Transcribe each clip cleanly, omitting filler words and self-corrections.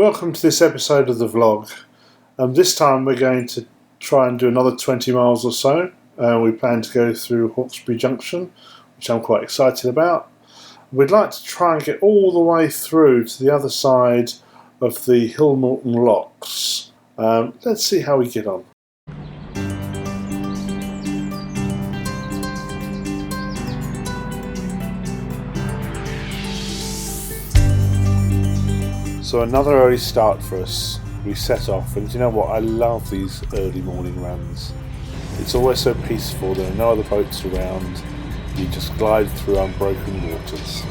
Welcome to this episode of the vlog. This time we're going to try and do another 20 miles or so. We plan to go through Hawkesbury Junction, which I'm quite excited about. We'd like to try and get all the way through to the other side of the Morton Locks. Let's see how we get on. So another early start for us. We set off, and do you know what? I love these early morning runs. It's always so peaceful. There are no other boats around. You just glide through unbroken waters.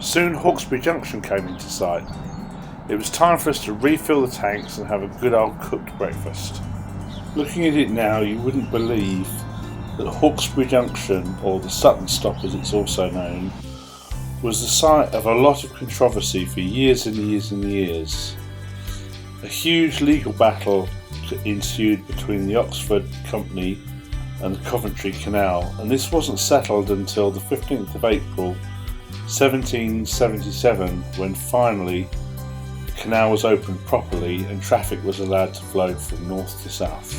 Soon Hawkesbury Junction came into sight. It was time for us to refill the tanks and have a good old cooked breakfast. Looking at it now, you wouldn't believe that Hawkesbury Junction, or the Sutton Stop as it's also known, was the site of a lot of controversy for years and years and years. A huge legal battle ensued between the Oxford Company and the Coventry Canal, and this wasn't settled until the 15th of April 1777, when finally the canal was opened properly and traffic was allowed to flow from north to south.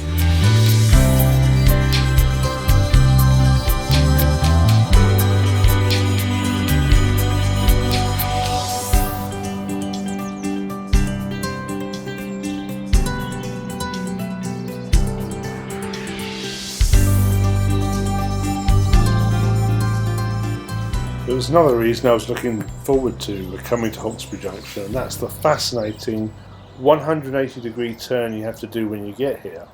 There was another reason I was looking forward to coming to Hawkesbury Junction, and that's the fascinating 180-degree turn you have to do when you get here.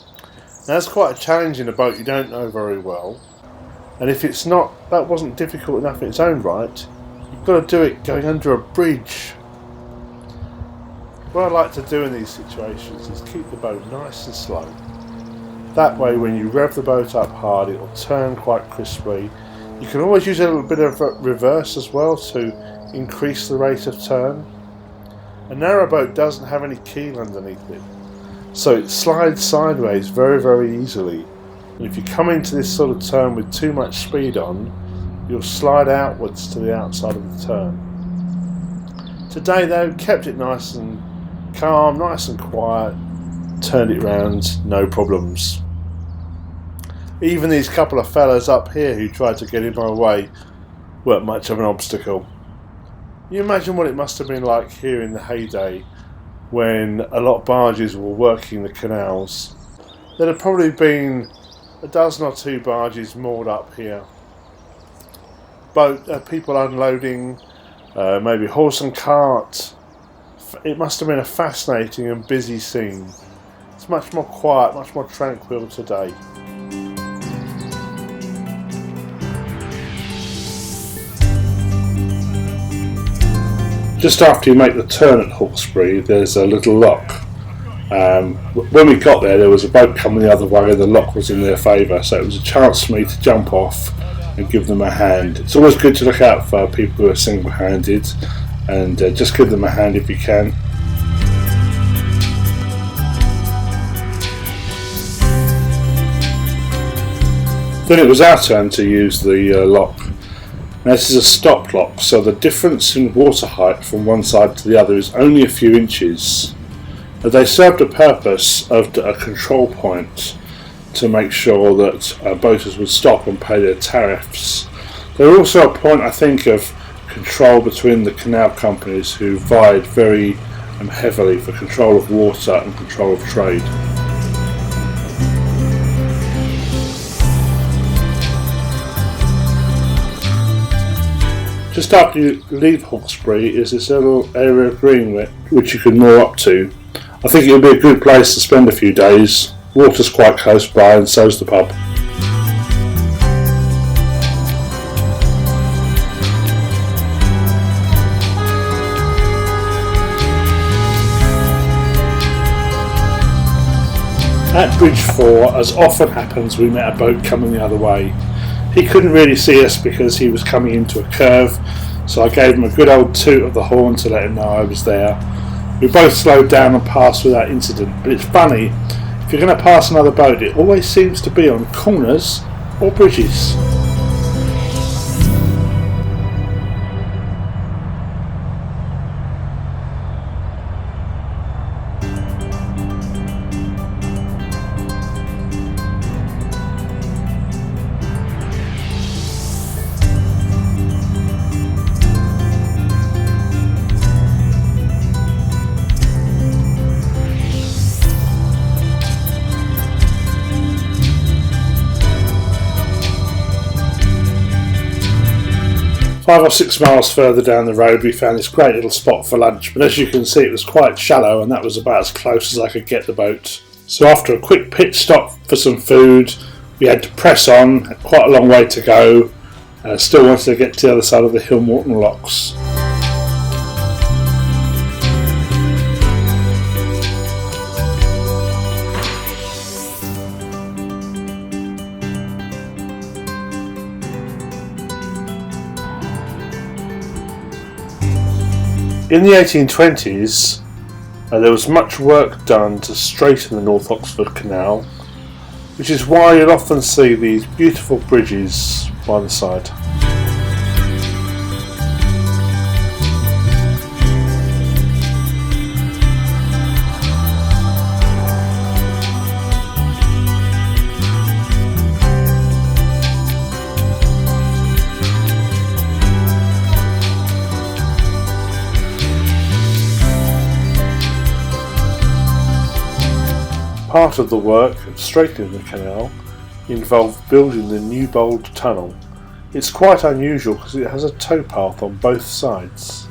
Now, that's quite a challenge in a boat you don't know very well, and if that wasn't difficult enough in its own right, you've got to do it going under a bridge. What I like to do in these situations is keep the boat nice and slow. That way, when you rev the boat up hard, it will turn quite crisply. You can always use a little bit of reverse as well to increase the rate of turn. A narrowboat doesn't have any keel underneath it, so it slides sideways very, very easily. And if you come into this sort of turn with too much speed on, you'll slide outwards to the outside of the turn. Today though, kept it nice and calm, nice and quiet, turned it round, no problems. Even these couple of fellas up here who tried to get in my way weren't much of an obstacle. You imagine what it must have been like here in the heyday when a lot of barges were working the canals. There'd have probably been a dozen or two barges moored up here. People unloading, maybe horse and cart. It must have been a fascinating and busy scene. It's much more quiet, much more tranquil today. Just after you make the turn at Hawkesbury, there's a little lock. When we got there was a boat coming the other way, the lock was in their favour, so it was a chance for me to jump off and give them a hand. It's always good to look out for people who are single-handed, and just give them a hand if you can. Then it was our turn to use the lock. Now, this is a stop lock, so the difference in water height from one side to the other is only a few inches. Now, they served a purpose of a control point to make sure that boaters would stop and pay their tariffs. They were also a point, I think, of control between the canal companies, who vied very heavily for control of water and control of trade. Just after you leave Hawkesbury is this little area of green which you can moor up to. I think it would be a good place to spend a few days. Water's quite close by, and so's the pub. At Bridge 4, as often happens, we met a boat coming the other way. He couldn't really see us because he was coming into a curve, so I gave him a good old toot of the horn to let him know I was there. We both slowed down and passed without incident, but it's funny, if you're going to pass another boat, it always seems to be on corners or bridges. Five or 6 miles further down the road we found this great little spot for lunch, but as you can see it was quite shallow and that was about as close as I could get the boat. So after a quick pit stop for some food, we had to press on, had quite a long way to go, still wanted to get to the other side of the hill, Morton Locks. In the 1820s, there was much work done to straighten the North Oxford Canal, which is why you'll often see these beautiful bridges by the side. Part of the work of straightening the canal involved building the Narrowboat tunnel. It's quite unusual because it has a towpath on both sides.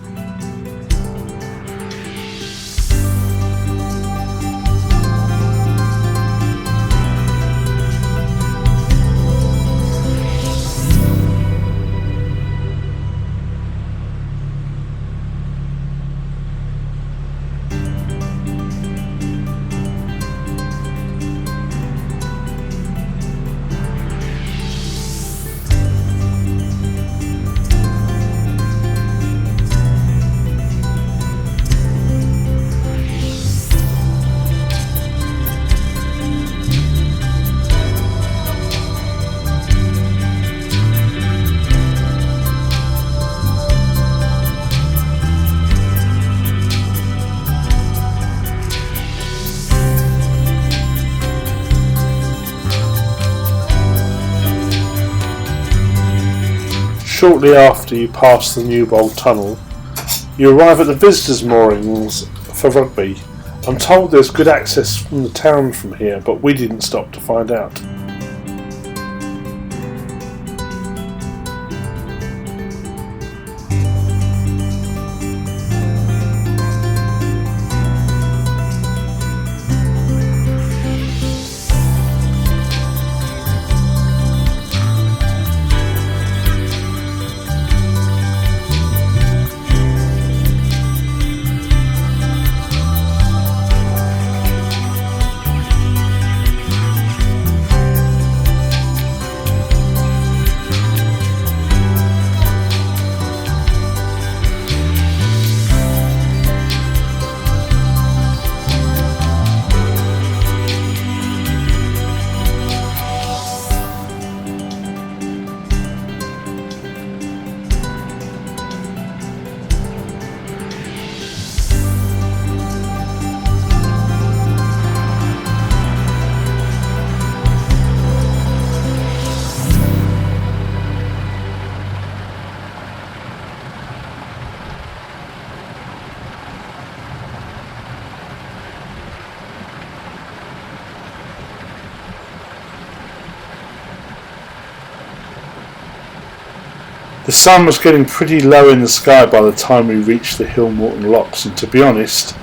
Shortly after you pass the Narrowboat tunnel, you arrive at the visitors' moorings for rugby. I'm told there's good access from the town from here, but we didn't stop to find out. The sun was getting pretty low in the sky by the time we reached the hill Morton Locks, and to be honest,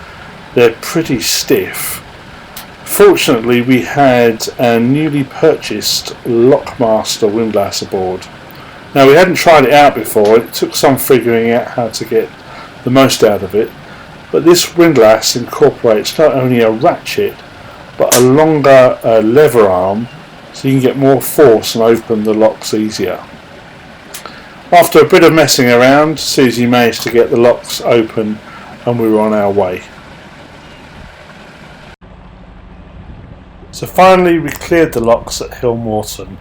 they're pretty stiff. Fortunately, we had a newly purchased Lockmaster windlass aboard. Now, we hadn't tried it out before, it took some figuring out how to get the most out of it, but this windlass incorporates not only a ratchet, but but a longer lever arm, so you can get more force and open the locks easier. After a bit of messing around, Susie managed to get the locks open and we were on our way. So finally we cleared the locks at Hill Morton.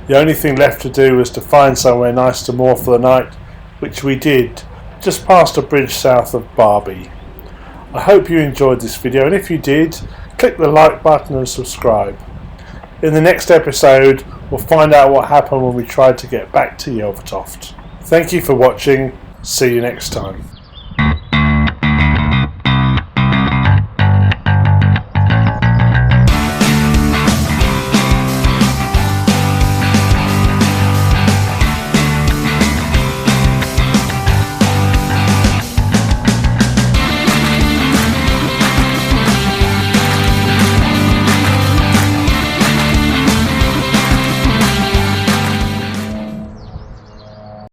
The only thing left to do was to find somewhere nice to moor for the night, which we did, just past a bridge south of Barbie. I hope you enjoyed this video, and if you did, click the like button and subscribe. In the next episode, we'll find out what happened when we tried to get back to Yelvertoft. Thank you for watching. See you next time.